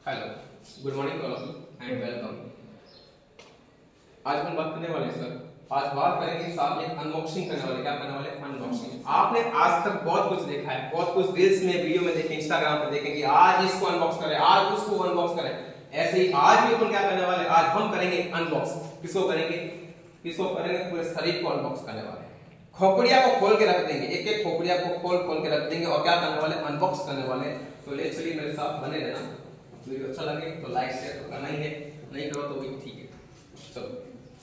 Hello, good morning all of you and welcome. आज हम बात करने वाले सर, आज बात करेंगे साथ में अनबॉक्सिंग करने वाले। क्या करने वाले? अनबॉक्सिंग। आपने आज तक बहुत कुछ देखा है, बहुत कुछ रील्स में, वीडियो में देखे, इंस्टाग्राम पे देखे कि आज इसको अनबॉक्स करें, आज उसको अनबॉक्स करें। ऐसे ही आज भी अपन क्या करने वाले? आज हम करेंगे अनबॉक्स। किसको करेंगे? किसको करेंगे? पूरे शरीर को अनबॉक्स करने वाले। खोपड़िया को खोल के रख देंगे, एक एक खोपड़िया को खोल के रख देंगे और क्या करने वाले? अनबॉक्स करने वाले। तो ले चलिए मेरे साथ बने रहना। वीडियो अच्छा लगे तो लाइक शेयर तो करना ही है, नहीं करो तो भी ठीक है। चलो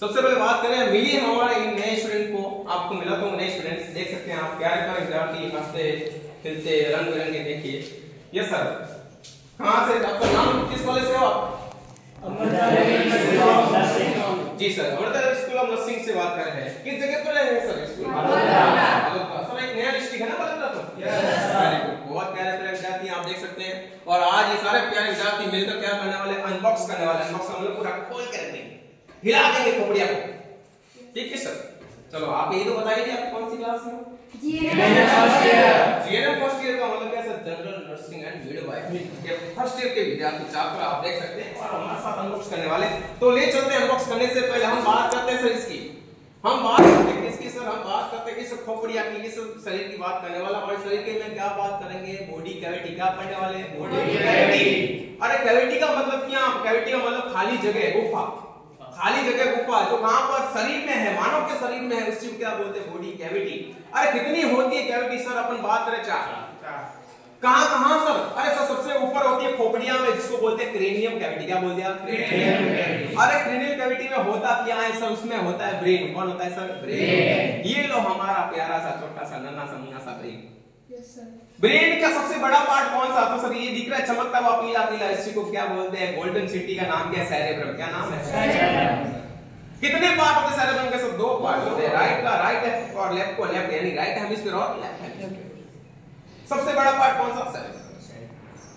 सबसे पहले बात करें, मिली हमारे इन नए स्टूडेंट को। आपको मिला तो नए स्टूडेंट्स देख सकते हैं आप, प्यारे प्यारे विद्यार्थी हंसते खेलते रंग बिरंगे। देखिए यस सर, कहाँ से? आपका नाम किस कॉलेज से हो आप? जी sir, Amrita school of nursing से बात कर रहे हैं। किस जगह पर है सर स्कूल? सर एक नया डिस्ट्रिक्ट है ना बलौदा? तो वेरी गुड, बहुत प्यारे प्यारे विद्यार्थी आप देख सकते हैं। और आज ये सारे प्यारे विद्यार्थी मिलकर क्या करने वाले? अनबॉक्स करने वाले। अनबॉक्स का मतलब पूरा खोल के रख देंगे, हिला देंगे खोपड़िया को। ठीक है सर, चलो आप ये तो बताइए आप कौन सी क्लास में हो? जीएनएम फर्स्ट ईयर का मतलब क्या sir? General nursing and midwifery के फर्स्ट ईयर के विद्यार्थी छात्र आप देख सकते हैं और हमारे साथ अनबॉक्स करने वाले। तो ले चलते हैं। अनबॉक्स करने से पहले हम बात करते हैं सर इसकी, हम बात करते हैं किसकी सर? हम बात करते हैं इस खोपड़िया की, इस शरीर की बात करने वाला। और शरीर के में क्या बात करेंगे? Body cavity. क्या पढ़ने वाले? Body cavity. अरे कैविटी का मतलब क्या? कैविटी का मतलब खाली जगह, गुफा। खाली जगह गुफा जो कहां पर? शरीर में है, मानव के शरीर में है, उस चीज को क्या बोलते हैं? Body cavity. अरे कितनी होती है कैविटी सर? अपन बात करें चार। कहां सर? अरे सर सबसे ऊपर होती है खोपड़िया में, जिसको बोलते हैं क्रेनियम कैविटी। क्या बोल दिया? Cranium cavity. अरे क्रेनियम कैविटी में होता क्या है सर? उसमें होता है ब्रेन। कौन होता है सर? ब्रेन। ये लो हमारा प्यारा सा छोटा सा नन्हा सा मुन्ना सा ब्रेन। Yes sir. ब्रेन का सबसे बड़ा पार्ट कौन सा? तो सर ये दिख रहा है चमकता हुआ पीला पीला, इसी को क्या बोलते हैं? गोल्डन सिटी का नाम क्या है? सेरेब्रम। क्या नाम है? सेरेब्रम। कितने पार्ट होते हैं सेरेब्रम के? सब दो पार्ट होते हैं, राइट का राइट है और लेफ्ट को लेफ्ट, यानी राइट हेमिस्फीयर और लेफ्ट हेमिस्फीयर। सबसे बड़ा पार्ट कौन सा? सेरेब्रम।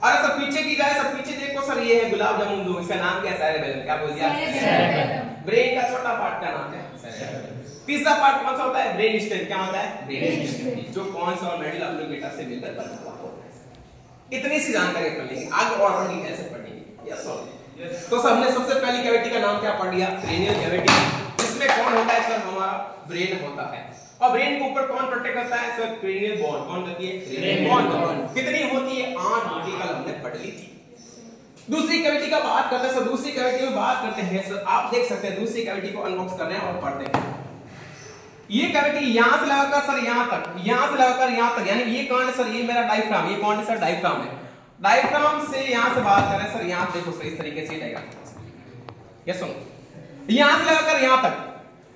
अरे सर पीछे की जाए, सब पीछे देखो सर, ये है गुलाब जामुन दो, इसका नाम क्या है? सेरेब्रम। क्या बोल दिया? सेरेब्रम। ब्रेन का छोटा पार्ट का नाम है सेरेब्रम। तीसरा पार्ट कौन सा होता है? Brain stem. क्या होता है? ब्रेन स्टेम, जो कौन सा और मेडल ऑब्लिंगेटा से मिलकर बना हुआ होता है। इतनी सी जानकारी पढ़ लेंगे, आगे और पढ़ेंगे कैसे पढ़ेंगे। Yes sir. तो सर हमने सबसे पहली कैविटी का नाम क्या पढ़ लिया? Cranial cavity. इसमें कौन होता है सर? हमारा ब्रेन होता है। और ब्रेन के ऊपर कौन प्रोटेक्ट करता है सर? Cranial bone. कौन करती है? Cranial bone. कितनी होती है? 8 होती है, कल हमने पढ़ ली थी। दूसरी कैविटी का बात करते हैं सर, दूसरी कैविटी में बात करते हैं सर, आप देख सकते हैं दूसरी कैविटी को अनबॉक्स कर रहे हैं और पढ़ते हैं। ये कैविटी यहां से लगाकर सर यहां तक, यहां से लगाकर यहां तक, यानी ये कौन है सर? ये मेरा डायफ्राम। ये कौन है सर? डायफ्राम है। डायफ्राम से यहां से बात करें सर, यहां देखो सर इस तरीके से डायग्राम। यस सुनो, यहां से लगाकर यहां तक,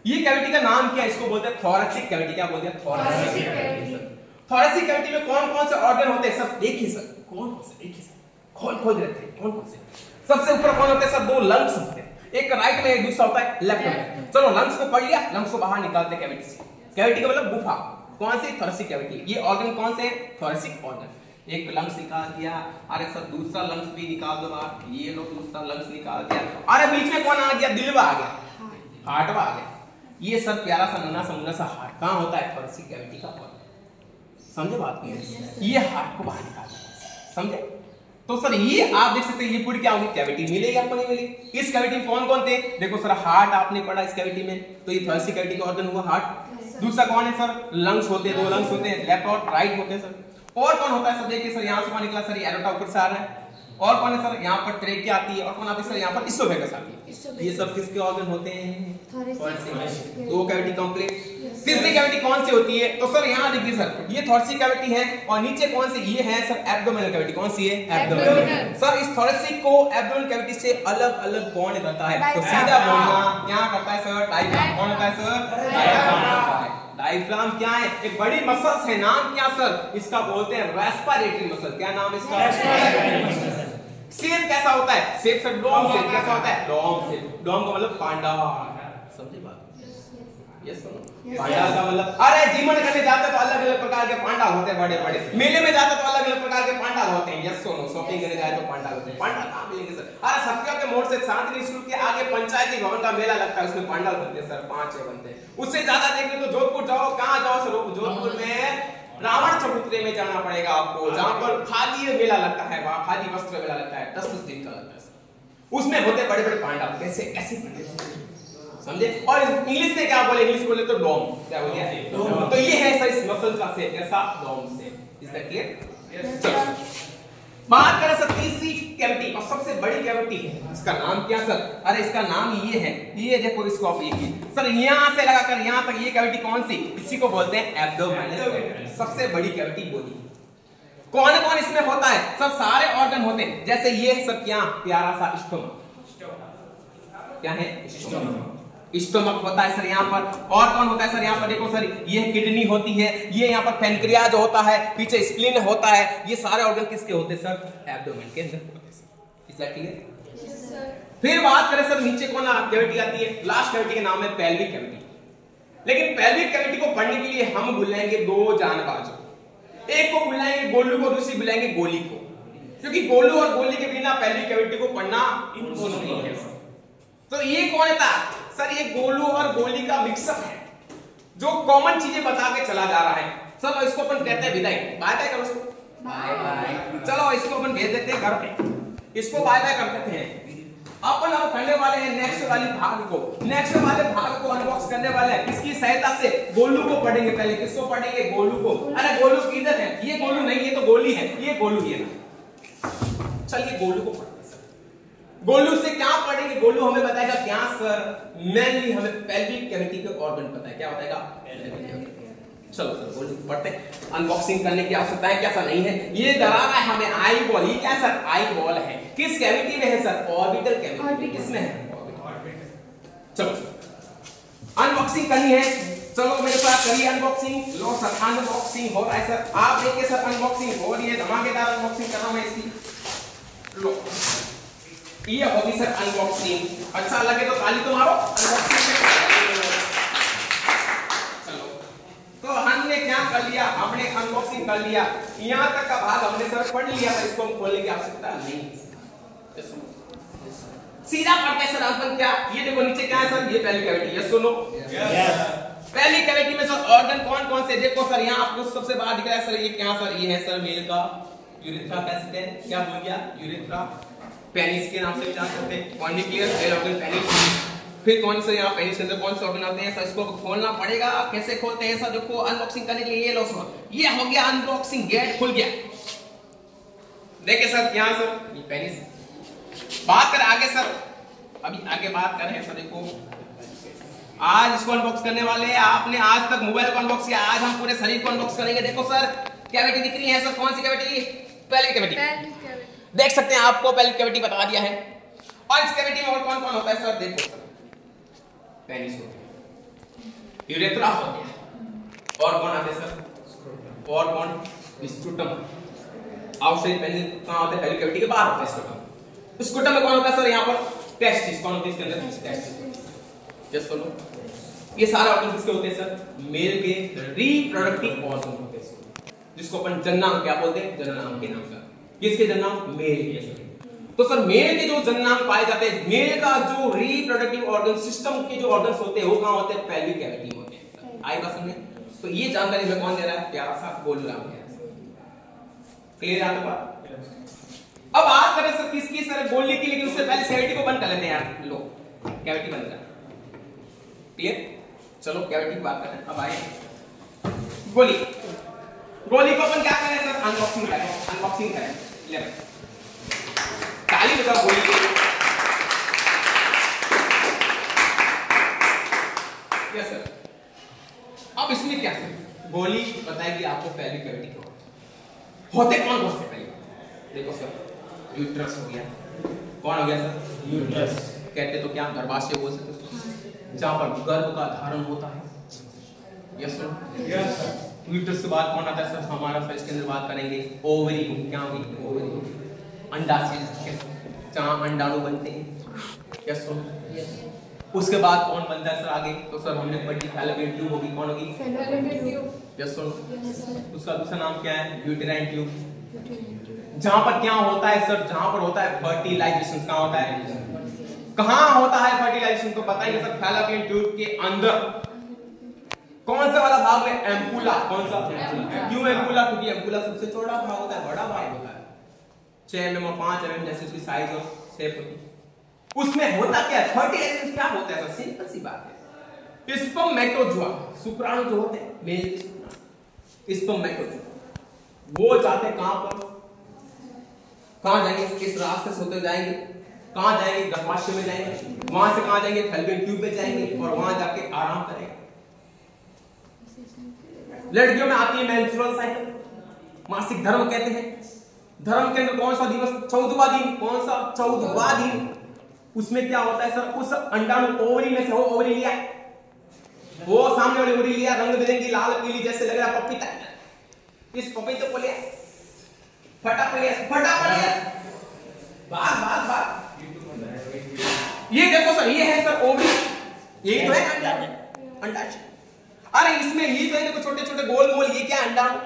ये कैविटी का नाम क्या है? इसको बोलते हैं थोरैसिक कैविटी। क्या बोलते हैं? Thoracic cavity. थोरैसिक कैविटी में कौन कौन से ऑर्गन होते हैं सर? देखिए सर, कौन कौन से? देखिए सर, खोल खोल देते हैं, कौन कौन से? सबसे ऊपर कौन होते हैं सर? 2 लंग्स होते हैं, एक राइट में एक दूसरा होता है लेफ्ट में। चलो लंग्स को पढ़ लिया, लंग्स को बाहर निकालते हैं कैविटी से। कैविटी का मतलब गुफा। कौन सी? Thoracic cavity. ये ऑर्गन कौन से? Thoracic organ. एक लंग्स निकाल दिया, अरे सर दूसरा लंग्स भी निकाल दो आप। ये लो दूसरा लंग्स निकाल दिया, अरे बीच में कौन आ गया? दिलवा आ गया, हार्टवा आ गया। ये सर प्यारा सा नन्हा सा मुन्ना सा हार्ट कहां होता है? थोरैसिक कैविटी का ऑर्गन। समझे बात नहीं? ये हार्ट को बाहर निकाल दिया, समझे? तो सर ये आप देख सकते हैं, ये पूरी क्या होगी? कैविटी। मिलेगी आपको? नहीं मिलेगी? इस कैविटी में कौन कौन थे? देखो सर, हार्ट आपने पढ़ा इस कैविटी में, तो ये थोरैसिक कैविटी का ऑर्गन हुआ हार्ट। दूसरा कौन है सर? लंग्स होते हैं, 2 लंग्स होते हैं, लेफ्ट और राइट होते हैं सर। और कौन होता है सर? देखिए सर, यहाँ से कौन निकला सर? ये एरोटा ऊपर से आ रहा है। और कौन है सर? यहाँ पर ट्रेकिया आती है। और कौन आती है सर? यहाँ पर इसोफेगस आती है। ये सब किसके ऑर्गन होते हैं? थोरैसिक। 2 cavity complete. तीसरी कैविटी कौन सी होती है? तो सर यहाँ देखिए सर, ये थोरैसिक कैविटी है और नीचे कौन सी? ये है सर एब्डोमिनल कैविटी। कौन सी है? एब्डोमिनल। सर इस थोरैसिक को एब्डोमिनल कैविटी से अलग अलग बॉन्ड करता है। तो सीधा बोलना क्या करता है सर? डायफ्राम। कौन होता है सर? डायफ्राम होता है। डायफ्राम क्या है? एक बड़ी मसल्स है, नाम क्या सर? इसका बोलते हैं रेस्पिरेटरी मसल। क्या नाम है इसका? Respiratory muscle. शेप कैसा होता है? Shape sir dome shape. कैसा होता है? Dome shape. डोम का मतलब पांडा। समझे बात? यस सुनो, पांडा का मतलब, अरे जीवन करने जाते तो अलग अलग प्रकार के पांडा होते हैं, बड़े बड़े मेले में जाते तो अलग अलग प्रकार के पांडा होते हैं। यस सुनो, शॉपिंग करने जाए तो पांडा होते हैं। पांडा कहां मिलेंगे सर? अरे सत्या के मोड़ से शांति स्कूल के आगे पंचायती भवन का मेला लगता है, उसमें पांडा बनते हैं सर, 5-6 बनते हैं। उससे ज्यादा देखने तो जोधपुर जाओ, कहां जाओ सर? जोधपुर में रावण चबूतरे में जाना पड़ेगा आपको, जहां पर खादी मेला लगता है, वहां खादी वस्त्र मेला लगता है, 10-10 दिन का लगता है। उसमें होते बड़े बड़े पांडव, कैसे ऐसे समझे। और इंग्लिश में क्या बोले, इंग्लिश बोले तो डोम, क्या बोले, तो ये है सर इस मसल का शेप, ऐसा डोम से। Is that clear? बात करें सर तीसरी कैविटी, और सबसे बड़ी कैविटी है, इसका नाम क्या सर? अरे इसका नाम ये है, ये देखो इसको आप ये सर यहां से लगाकर यहां तक, ये कैविटी कौन सी? इसी को बोलते हैं एब्डोमिनल कैविटी, सबसे बड़ी कैविटी बोली। कौन कौन इसमें होता है सर? सारे ऑर्गन होते हैं, जैसे ये सब क्या प्यारा सा स्टोमक, क्या है? स्टोमक होता है सर यहाँ पर। और कौन होता है सर यहाँ पर? देखो सर ये किडनी होती है, ये यहाँ पर पैनक्रियाज होता है, पीछे स्प्लीन होता है, ये सारे ऑर्गन किसके होते हैं सर? एब्डोमेन के अंदर होते हैं सर। Is that clear? फिर बात करें सर नीचे कौन कैविटी आती है? लास्ट कैविटी का नाम है पेल्विक कैविटी। लेकिन पेल्विक कैविटी को पढ़ने के लिए हम बुलाएंगे दो जानबाजों, एक को बुलाएंगे गोलू को, दूसरी बुलाएंगे गोली को, क्योंकि गोलू और गोली के बिना पेल्विक कैविटी को पढ़ना इम्पॉसिबल है। तो ये कौन था सर? ये गोलू और गोली का मिक्सअप है, जो कॉमन चीजें बता के चला जा रहा है। चलो इसको अपन कहते हैं विदाई, बाय बाय करो इसको, बाय बाय। चलो इसको अपन भेज देते हैं घर पे, इसको बाय बाय कर देते हैं। अपन अब करने वाले हैं नेक्स्ट वाली भाग को, नेक्स्ट वाले भाग को अनबॉक्स करने वाले हैं। इसकी सहायता से गोलू को पढ़ेंगे। पहले किसको पढ़ेंगे? गोलू को। अरे गोलू किधर है? ये गोलू नहीं, ये तो गोली है, ये गोलू ही है। चलिए गोलू को पढ़ते हैं। गोलू से क्या पढ़ेंगे? गोलू हमें बताएगा क्या सर? मेनली हमें पेल्विक कैविटी के ऑर्गन पता है, क्या बताएगा? चलो सर गोलू पढ़ते हैं। अनबॉक्सिंग करने की आवश्यकता है क्या सर? नहीं है। ये डरा रहा है हमें आई बॉल, ये क्या सर? आई बॉल है। किस कैविटी में है सर? Orbital cavity. किसमें है? ऑर्बिटल। चलो अनबॉक्सिंग करनी है, चलो मेरे साथ करिए अनबॉक्सिंग। लो सर अनबॉक्सिंग हो रहा है सर, आप देखिए सर अनबॉक्सिंग हो रही है, धमाकेदार अनबॉक्सिंग कर रहा हूं मैं इसकी। लो ये होगी सर अनबॉक्सिंग। अच्छा लगे तो ताली तो मारो। चलो तो हमने क्या कर लिया? हमने अनबॉक्सिंग कर लिया, यहाँ तक का भाग हमने सर पढ़ लिया था, इसको हम खोलने की आवश्यकता नहीं। सीधा पढ़ते हैं सर अपन क्या? ये देखो नीचे क्या है सर? ये पेल्विक कैविटी। यस सुनो, पेल्विक कैविटी में सर ऑर्गन कौन कौन से? देखो सर यहाँ आपको सबसे बाहर दिख रहा है सर, ये क्या सर? ये है सर मेल का यूरेथ्रा, कहते हैं क्या बोल गया? यूरेथ्रा। पेनिस के नाम से भी जान सकते हैं, कॉर्निकुलर सेल ऑर्गन पेनिस। फिर कौन से यहाँ पेनिस के अंदर कौन से ऑर्गन आते हैं सर? इसको खोलना पड़ेगा। कैसे खोलते हैं सर? देखो अनबॉक्सिंग करने के लिए ये लो सर, ये हो गया अनबॉक्सिंग, गेट खुल गया। देखिए सर यहाँ सर ये पेनिस। बात करें आगे सर, अभी आगे बात करें सर, देखो आज इसको अनबॉक्स करने वाले हैं। आपने आज तक मोबाइल को अनबॉक्स किया, आज हम पूरे शरीर को अनबॉक्स करेंगे। देखो सर कैविटी दिख रही है सर, कौन सी कैविटी? Pelvic cavity. देख सकते हैं आपको पेल्विक कैविटी बता दिया है। और इस कैविटी में और कौन कौन होता है सर? देखो सर पेनिस हो गया, यूरेथ्रा हो गया, और कौन आते हैं सर? और कौन? स्क्रूटम। आउटसाइड पेनिस कहां होता है? पेल्विक कैविटी के बाहर होता है स्क्रूटम। स्क्रूटम में कौन होता है सर? यहाँ पर टेस्टिस। कौन होती है इसके अंदर? टेस्टिस। जस्ट सुनो, ये सारे ऑर्गन किसके होते हैं सर? मेल के रिप्रोडक्टिव ऑर्गन होते हैं, जिसको अपन जननांग क्या बोलते हैं? जननांग के नाम से। किसके जननांग? मेल के। तो सर मेल के जो जननांग पाए जाते हैं, मेल का जो रिप्रोडक्टिव ऑर्गन सिस्टम के जो ऑर्गन्स होते हैं वो कहां होते हैं? पेल्विक कैविटी होते हैं। आई बात समझे? तो ये जानकारी में कौन दे रहा है? प्यारा सा गोलू राम दे रहा है। क्लियर है बात? अब बात करें सर किसकी? सर गोली की, लेकिन उससे पहले कैविटी को बंद कर लेते हैं यार। लो कैविटी बंद कर। क्लियर? चलो कैविटी की बात करते हैं। अब आए गोली। गोली को अपन क्या करें सर? अनबॉक्सिंग करें। अनबॉक्सिंग करें। ले ताली बजाओ गोली को। Yes sir. अब इसमें क्या सर? गोली बताएगी आपको पेल्विक कैविटी को होते कौन कौन से? पहले देखो सर यूट्रस हो गया। कौन हो गया सर? यूट्रस। कहते तो क्या गर्भाशय बोल सकते, जहां पर गर्भ का धारण होता है। Yes sir. Yes sir. Uterus के बाद कौन आता है सर? हमारा सर इसके अंदर बात करेंगे ओवरी को। क्या होगी? ओवरी। अंडाशय, जहां अंडाणु बनते हैं। Yes sir. उसके बाद कौन बनता है सर आगे? तो सर हमने पढ़ी फैलोपियन ट्यूब होगी। कौन होगी? Fallopian tube. Yes sir. उसका दूसरा नाम क्या है? Uterine tube. जहां पर क्या होता है सर? जहां पर होता है फर्टिलाइजेशन। कहां होता है? कहां होता है फर्टिलाइजेशन? तो पता ही है सर, फैलोपियन ट्यूब के अंदर। कौन सा वाला भाग में? एम्पुला। कौन सा? क्यों एम्पुला? क्योंकि एम्पुला सबसे चौड़ा भाग होता है, बड़ा भाग होता है। 6 mm और 5 mm जैसे उसकी साइज और शेप होती है। उसमें होता क्या है? 30 एलिमेंट्स क्या होता है? सिंपल सी बात है, स्पर्मेटोजोआ, शुक्राणु जो होते हैं, मेल स्पर्मेटोजोआ, वो जाते कहां पर? कहां जाएंगे? किस रास्ते से होते जाएंगे? कहां जाएंगे? गर्भाशय में जाएंगे। वहां से कहां जाएंगे? फैलोपियन ट्यूब में जाएंगे और वहां जाके आराम करेंगे। लड़कियों में आती है मेंस्ट्रुअल साइकिल, मासिक धर्म कहते हैं। धर्म के अंदर कौन सा दिवस? 14वां दिन। कौन सा? 14वां दिन। उसमें क्या होता है सर? उस अंडाणु ओवरी में से, वो ओवरी लिया, वो सामने वाली ओवरी लिया, रंग बिरंगी लाल पीली जैसे लग रहा पपीता, इस पपीते को लिया, फटा पड़िया, भाग। ये देखो सर, ये है सर ओवरी, ये तो है अंडाशय। अरे इसमें ये तो है, देखो छोटे छोटे गोल गोल, ये क्या है? अंडाणु।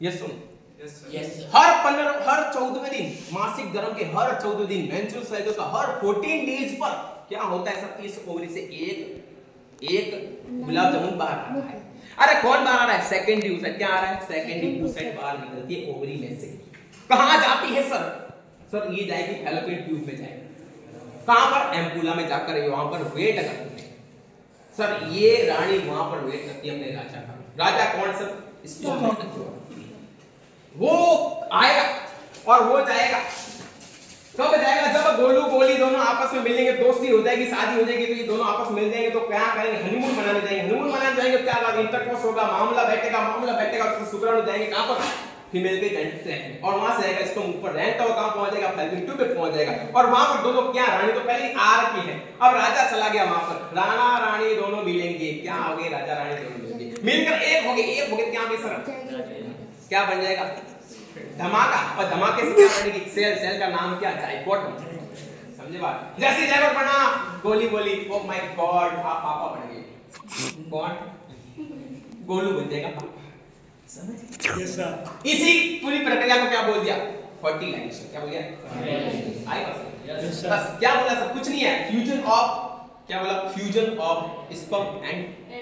ये सुन, हर 14वें दिन, मासिक धर्म के हर 14वें दिन, मेंस्ट्रुअल साइकिल का हर 14 डेज पर क्या होता है सर? इस ओवरी से एक गुलाब जामुन बाहर आ रहा है। अरे कौन बाहर आ रहा है? Secondary oocyte। क्या आ रहा है? सेकेंडरी oocyte बाहर निकलती है ओवरी में से। कहां जाती है सर? सर ये जाएगी फैलोपियन ट्यूब में जाएगी। कहां पर? एम्पुला में जाकर वहां पर वेट करती है सर। ये रानी वहां पर वेट करती है अपने राजा का। राजा कौन सर? स्पर्मेटोजोआ। वो आएगा और वो जाएगा। कब जाएगा? जब गोलू गोली दोनों आपस में मिलेंगे, दोस्ती हो जाएगी, शादी हो जाएगी, तो ये दोनों आपस में मिल जाएंगे, तो क्या करेंगे? हनीमून मनाने जाएंगे। हनीमून मनाने जाएंगे क्या होगा? इंटरकोर्स होगा, मामला बैठेगा, शुक्राणु जाएंगे कहां पर? फीमेल के ट्रैक में, और वहां से आएगा इसको ऊपर रैंक तो कहां पहुंच जाएगा? फैलोपियन ट्यूब पे पहुंच जाएगा। और वहां पर दोनों क्या, रानी तो पहले आ रखी है, अब राजा चला गया वहां पर, राणा रानी दोनों मिलेंगे। क्या हो गए? राजा रानी दोनों मिलेंगे, मिलकर एक हो गए क्या हो गए सर? क्या बन जाएगा? धमाका। और धमाके से क्या बनेगी? सेल का नाम क्या? जाइगोट। समझे बात? जैसे जाइगोट बना, गोली बोली, ओ माय गॉड, पापा बन गए। कौन? गोलू बन जाएगा पापा। समझ? Yes sir. इसी पूरी प्रक्रिया को क्या बोल दिया? फर्टिलाइजेशन। क्या बोल दिया? आई बस क्या बोला सर? कुछ नहीं है, फ्यूजन ऑफ, क्या बोला? Fusion of sperm and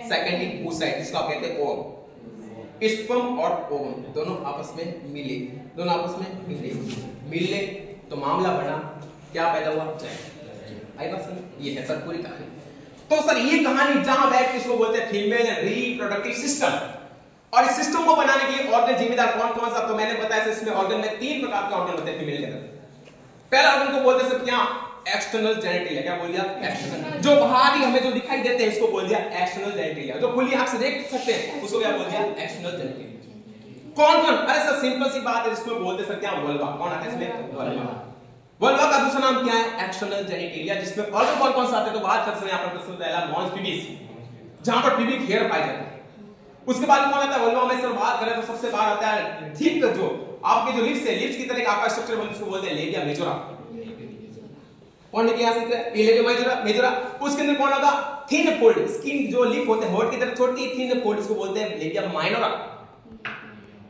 secondary oocyte, जिसको आप कहते हैं ओवम। स्पर्म और ओवम दोनों आपस में मिले तो मामला बना, क्या पैदा हुआ? आई बात समझ? ये है सर पूरी कहानी। तो सर ये कहानी जहां बैठ के इसको बोलते हैं फीमेल रिप्रोडक्टिव सिस्टम। और इस सिस्टम को बनाने के लिए ऑर्गन जिम्मेदार कौन सा? तो मैंने बताया सर, इसमें ऑर्गन में 3 प्रकार के ऑर्गन होते हैं फीमेल के अंदर। पहला ऑर्गन को बोलते हैं सर क्या? External genitalia. क्या बोल दिया? एक्सटर्नल। जो बाहरी हमें जो दिखाई देते हैं इसको बोल दिया एक्सटर्नल जेनिटलिया। जो खुली आंख से देख सकते हैं उसको क्या बोल दिया? External genitalia. कौन? अरे सर सिंपल सी बात है, इसमें बोलते सर क्या? वल्वा। कौन आता है इसमें? वल्वा का दूसरा नाम क्या है? External genitalia. जिसमें ऑर्गन कौन सा आता है? तो बात करते हैं यहां पर प्रश्न पहला मॉन्स पिबिस, जहां पर पिबिक हेयर पाए जाते हैं। उसके बाद कौन आता है? वल्वा में सर बात करें तो सबसे बाहर आता है थिक, जो आपके जो लिप्स है, लिप्स की तरह का आपका स्ट्रक्चर बनता है, उसको बोलते हैं लेबिया मेजोरा। कौन है? Labia majora. उसके अंदर कौन होगा? थिन फोल्ड, स्किन जो लिप होते हैं होठ की तरह छोटी थिन फोल्ड, इसको बोलते हैं लेबिया माइनोरा।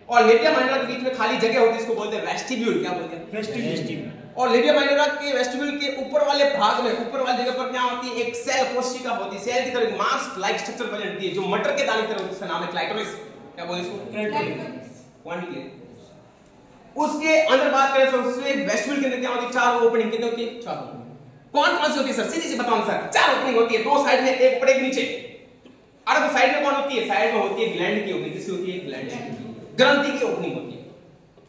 और लेबिया माइनोरा के बीच में खाली जगह होती है, इसको बोलते हैं वेस्टिब्यूल। क्या बोलते हैं? वेस्टिब्यूल। और लेबिया माइनोरा के वेस्टिब्यूल के ऊपर वाले भाग में, ऊपर वाली जगह पर क्या होती है? एक सेल कोशिका होती है, सेल की तरह मास्क लाइक स्ट्रक्चर बनी होती है, जो मटर के दाने की तरह होती है, उसका नाम है क्लाइटोरिस। क्या बोले इसको? क्लाइटोरिस। क्वांटिटी। उसके अंदर बात करें तो उसमें वेस्टिब्यूल के अंदर क्या होती है? 4 ओपनिंग। कितनी होती है? 4। कौन सी होती है सर? सीधी सी बताओ सर। 4 ओपनिंग होती है, 2 साइड में, एक ऊपर एक नीचे। अरे तो साइड में कौन होती है? साइड में होती है ग्लैंड की ओपनिंग। किसकी होती है? ग्लैंड की, ग्रंथि की ओपनिंग होती है,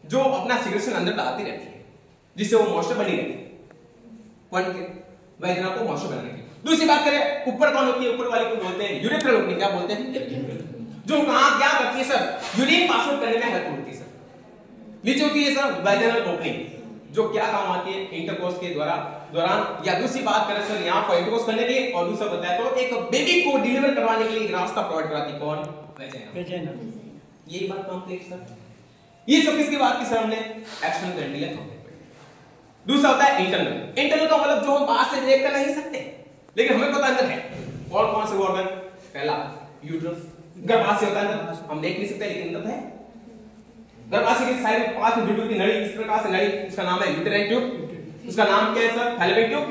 जो अपना सिक्रेशन अंदर डालती रहती है, जिससे वो मॉइस्चर बनी रहती है, पॉइंट के वैजना को मॉइस्चर बनाने की। दूसरी बात करें ऊपर कौन होती है? ऊपर वाली को बोलते हैं यूरेथ्रल ओपनिंग। क्या बोलते हैं? जो कहां क्या करती है सर? यूरिन पास आउट करने में हेल्प होती है सर। नीचे होती है सर वैजिनल ओपनिंग, जो क्या काम आती है? इंटरकोर्स के दौरान। या दूसरी बात करें सर यहाँ पर इंटरकोर्स करने के लिए, और दूसरा बताया तो एक बेबी को डिलीवर करवाने के लिए रास्ता प्रोवाइड कराती है। कौन? वैजिना। यही बात कॉम्प्लेक्स सर। ये सब किसकी बात की सर? हमने एक्सटर्नल जेनिटलिया कॉम्प्लेक्स। दूसरा होता है इंटरनल। इंटरनल का मतलब जो हम बाहर से देख कर नहीं सकते, लेकिन हमें पता अंदर है। कौन कौन से ऑर्गन? पहला यूट्रस, गर्भाशय होता है अंदर, हम देख नहीं सकते लेकिन अंदर है। गर्भाशय की साइड में 5 इंच की नली, इस प्रकार से नली, उसका नाम है यूटेराइन ट्यूब। उसका नाम क्या है सर? Fallopian tube.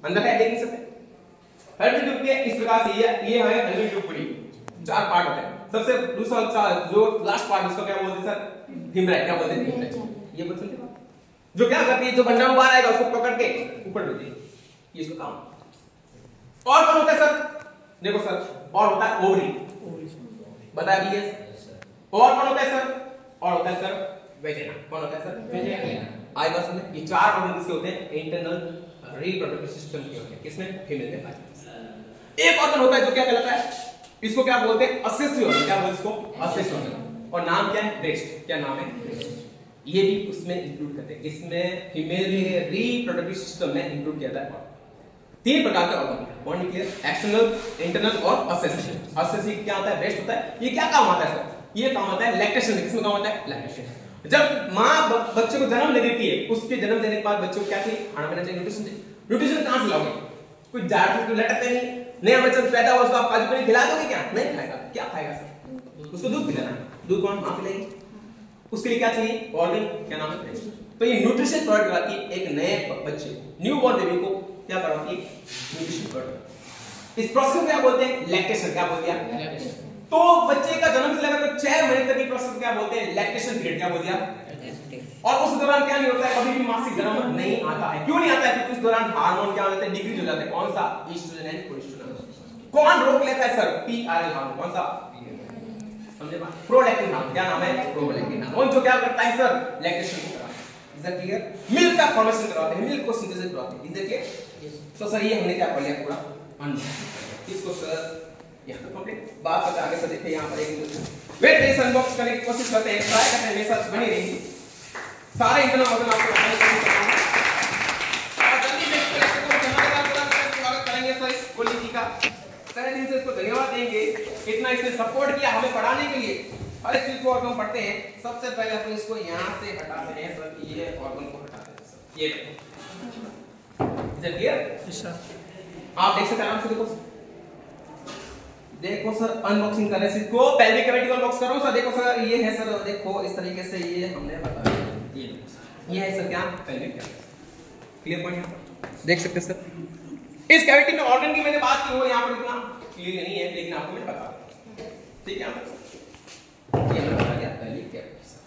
अंदर है, देख नहीं सकते। फैलोपियन ट्यूब के इस प्रकार से ये है फैलोपियन ट्यूब पूरी। चार पार्ट होते हैं। सबसे दूसरा जो लास्ट पार्ट उसको क्या बोलते हैं सर? हिमराइट। क्या बोलते हैं? हिमराइट। ये बोल सकते हैं जो क्या करती है, जो बंडा में बाहर आएगा उसको पकड़ के ऊपर भेजती है, ये इसका काम। और कौन होता है सर? देखो सर, और होता है ओवरी, बता दीजिए। और कौन होता है सर? और होता है सर वेजिना। कौन होता है सर? वेजिना। आई बस में ये चार ऑर्गन किसके होते हैं? इंटरनल रिप्रोडक्टिव सिस्टम के होते हैं। किसमें? फीमेल में पाए जाते हैं। एक ऑर्गन होता है जो क्या कहलाता है? इसको क्या बोलते हैं? असेसिव ऑर्गन। क्या बोलते हैं इसको? असेसिव ऑर्गन। और नाम क्या है? ब्रेस्ट। क्या नाम है? ब्रेस्ट। ये भी उसमें इंक्लूड करते हैं। इसमें फीमेल रिप्रोडक्टिव सिस्टम में इंक्लूड किया जाता है। तीन प्रकार के organ, body clear, external, internal और असेसिव। असेसिव क्या होता है? ब्रेस्ट होता है। ये क्या काम आता है सर? ये काम आता है लैक्टेशन। किसमें काम आता है? लैक्टेशन। जब माँ बच्चे को जन्म दे देती है, उसके जन्म देने के बाद बच्चे को क्या चाहिए? खाना पीना चाहिए, न्यूट्रिशन चाहिए। न्यूट्रिशन कहां से लाओगे? कोई जाड़ तो लटकते नहीं। नया बच्चा पैदा हुआ उसको आप काजू पनीर खिला दोगे क्या? नहीं खाएगा। क्या खाएगा सर? उसको दूध पिलाना है। दूध कौन? मां पिलाएगी। उसके लिए क्या चाहिए? ऑर्गन। क्या नाम है? ब्रेस्ट। तो ये न्यूट्रिशन प्रोवाइड कराती है एक नए बच्चे, न्यू बॉर्न बेबी को। क्या कराती है? Nutrition provide. इस प्रोसेस को क्या बोलते हैं? लैक्टेशन। क्या बोल दिया? लैक्टेशन। तो बच्चे का जन्म से लेकर 6 महीने तक की प्रोसेस को क्या बोलते हैं? Lactation period. क्या बोल दिया? और उस दौरान क्या नहीं होता है? कभी भी मासिक जन्म नहीं आता है। क्यों नहीं आता है? क्योंकि उस दौरान हार्मोन क्या होते हैं? डिक्रीज हो जाते हैं। कौन सा? Oestrogen and progesterone. कौन रोक लेता है सर? PRL hormone. कौन सा? समझे बात? Prolactin hormone. क्या नाम है? Prolactin hormone. जो क्या करता है सर? लैक्टेशन को कराता है। Is that clear? मिल्क का फॉर्मेशन करवाते हैं, मिल्क को सिंथेसिस करवाते हैं। Is that clear? तो सर ये हमने क्या पढ़ लिया पूरा अनबॉक्स। इसको सर यहां तक कंप्लीट। बात करते आगे से देखिए यहां पर एक वेट रेस अनबॉक्स करने की कोशिश करते हैं, ट्राई करते हैं। मेरे साथ बनी रहिए। सारे इंटरनल ऑर्गन आपको बताने की कोशिश करूंगा और जल्दी से इस क्लास को धन्यवाद स्वागत करेंगे सर इस क्वालिटी का। तहे दिल से इसको धन्यवाद देंगे, इतना इसने सपोर्ट किया हमें पढ़ाने के लिए। हर एक चीज को ऑर्गन पढ़ते हैं, सबसे पहले अपन इसको यहां से हटाते हैं सर। ये ऑर्गन को हटाते हैं सर। ये इज इट क्लियर? सर आप देख सकते हैं, आराम से देखो सर अनबॉक्सिंग करने से को पेल्विक कैविटी को अनबॉक्स करो सर। देखो सर ये है सर, देखो इस तरीके से ये हमने बताया। ये है सर क्या? Pelvic cavity. क्लियर पॉइंट यहां देख सकते हैं सर। इस कैविटी में ऑर्गन की मैंने बात की वो यहां पर इतना क्लियर नहीं है, लेकिन आपको मैं बता दूं। ठीक है, ये मैंने बता दिया पेल्विक कैविटी सर।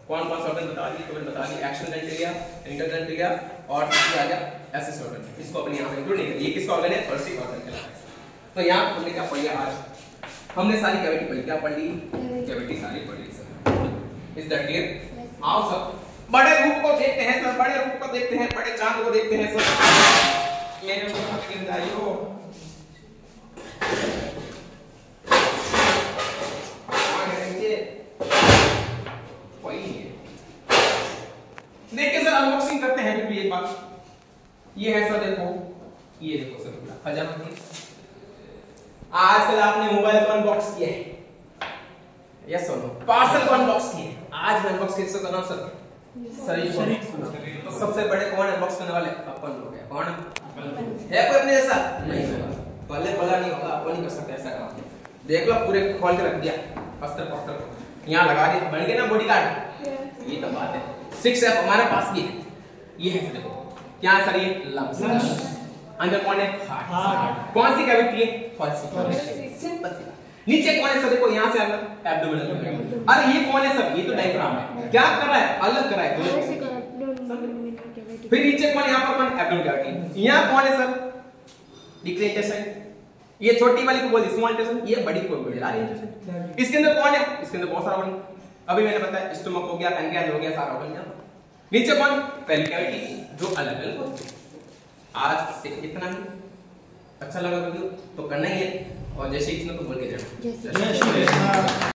कौन कौन सा ऑर्गन बता दिए? तो मैंने बता दिया एक्सटर्नल एंटीरिया, इंटरनल एंटीरिया और फिर आ गया एसेस ऑर्गन। इसको अपने यहां पे इंक्लूड नहीं किया। ये किसका ऑर्गन है? पर्सिक ऑर्गन कहलाता है। तो यहाँ हमने क्या पढ़ लिया? आज हमने सारी कैविटी पढ़ी। क्या पढ़ ली? कैविटी सारी पढ़ ली सर। Is that clear? आओ सर बड़े रूप को देखते हैं सर। बड़े रूप को देखते हैं, बड़े चांद को देखते हैं सर। मेरे ऊपर गिर जाइयो। देखिए सर अनबॉक्सिंग करते हैं। फिर भी एक बात ये है सर, देखो ये देखो सर पूरा खजाना। आजकल आपने मोबाइल को अनबॉक्स किया है, यस और नो? पार्सल को अनबॉक्स किया है। आज मैं अनबॉक्स किसको करना सर? शरीर को। तो सबसे बड़े कौन अनबॉक्स करने वाले? अपन लोग हैं। कौन है? कोई अपने जैसा नहीं होगा, पहले पला नहीं होगा, अपन नहीं कर सकते ऐसा काम। देख लो पूरे खोल के रख दिया अस्तर पत्थर को, यहाँ लगा दिया, बन गया ना बॉडी कार्ड। ये तो बात है। 6 एप हमारे पास भी है। ये है देखो क्या है सर? ये लंग्स। अंदर कौन है? हार्ट। कौन सी कैविटी है? फॉरेंसिक। सिंपल सी। नीचे कौन है सर? देखो यहां से अलग एब्डोमिनल। अरे ये कौन है सर? ये तो डायफ्राम है। क्या कर रहा है? अलग कर रहा है। फिर नीचे कौन? यहां पर कौन? Abdominal cavity. यहां कौन है सर? Decrease intestine. ये छोटी वाली को बोल दी स्मॉल इंटेस्टाइन, ये बड़ी को बोल दी लार्ज इंटेस्टाइन। इसके अंदर कौन है? इसके अंदर बहुत सारा ऑर्गन। अभी मैंने बताया स्टमक हो गया, पैनक्रियाज हो गया, सारा ऑर्गन यहां। नीचे कौन? पेल्विक कैविटी जो अलग अलग होती है। आज से इतना ही। अच्छा लगा वीडियो तो करना ही है, और जैसे इसमें तो बोल के जाना।